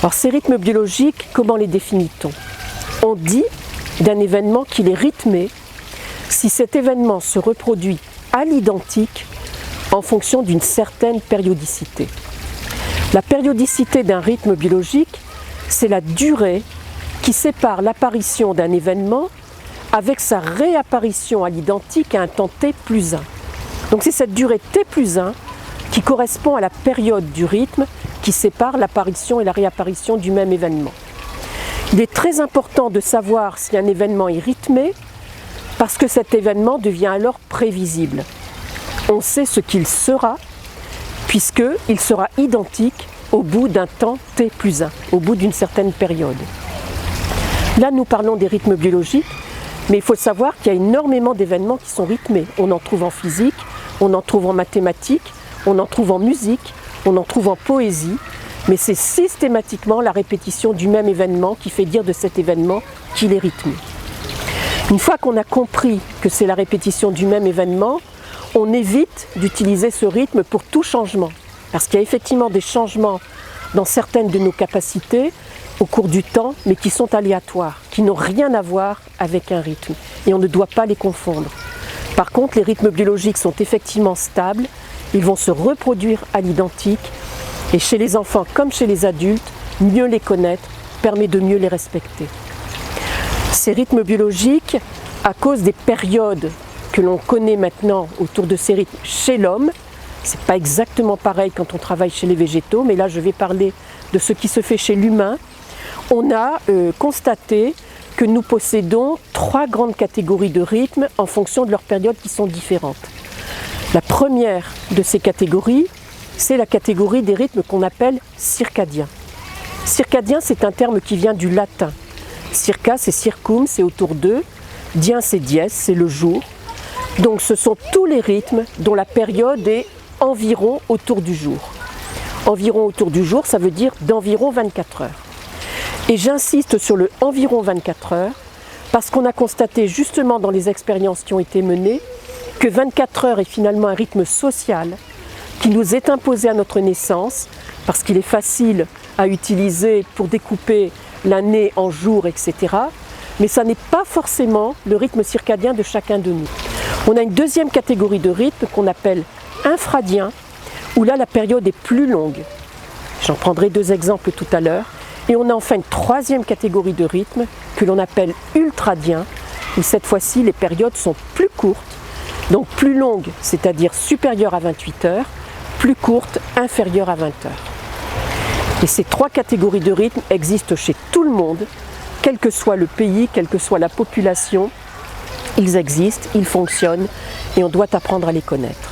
Alors ces rythmes biologiques, comment les définit-on? On dit d'un événement qu'il est rythmé si cet événement se reproduit à l'identique en fonction d'une certaine périodicité. La périodicité d'un rythme biologique, c'est la durée qui sépare l'apparition d'un événement avec sa réapparition à l'identique à un temps t plus 1. Donc c'est cette durée t plus 1 qui correspond à la période du rythme qui sépare l'apparition et la réapparition du même événement. Il est très important de savoir si un événement est rythmé parce que cet événement devient alors prévisible. On sait ce qu'il sera puisqu'il sera identique au bout d'un temps t plus 1, au bout d'une certaine période. Là, nous parlons des rythmes biologiques, mais il faut savoir qu'il y a énormément d'événements qui sont rythmés. On en trouve en physique, on en trouve en mathématiques, on en trouve en musique, on en trouve en poésie, mais c'est systématiquement la répétition du même événement qui fait dire de cet événement qu'il est rythmé. Une fois qu'on a compris que c'est la répétition du même événement, on évite d'utiliser ce rythme pour tout changement, parce qu'il y a effectivement des changements dans certaines de nos capacités au cours du temps, mais qui sont aléatoires, qui n'ont rien à voir avec un rythme, et on ne doit pas les confondre. Par contre, les rythmes biologiques sont effectivement stables, ils vont se reproduire à l'identique, et chez les enfants comme chez les adultes, mieux les connaître permet de mieux les respecter. Ces rythmes biologiques, à cause des périodes que l'on connaît maintenant autour de ces rythmes chez l'homme, c'est pas exactement pareil quand on travaille chez les végétaux, mais là je vais parler de ce qui se fait chez l'humain. On a constaté que nous possédons 3 grandes catégories de rythmes en fonction de leurs périodes qui sont différentes. La première de ces catégories, c'est la catégorie des rythmes qu'on appelle circadiens. Circadien, c'est un terme qui vient du latin. Circa, c'est circum, c'est autour d'eux. Dien, c'est dies, c'est le jour. Donc ce sont tous les rythmes dont la période est environ autour du jour. Environ autour du jour, ça veut dire d'environ 24 heures. Et j'insiste sur le environ 24 heures parce qu'on a constaté justement dans les expériences qui ont été menées que 24 heures est finalement un rythme social qui nous est imposé à notre naissance parce qu'il est facile à utiliser pour découper l'année en jours, etc. Mais ça n'est pas forcément le rythme circadien de chacun de nous. On a une deuxième catégorie de rythme qu'on appelle infradien, où là la période est plus longue. J'en prendrai 2 exemples tout à l'heure. Et on a enfin une troisième catégorie de rythme que l'on appelle ultradien, où cette fois-ci les périodes sont plus courtes, donc plus longues, c'est-à-dire supérieures à 28 heures, plus courtes, inférieures à 20 heures. Et ces 3 catégories de rythme existent chez tout le monde, quel que soit le pays, quelle que soit la population, ils existent, ils fonctionnent et on doit apprendre à les connaître.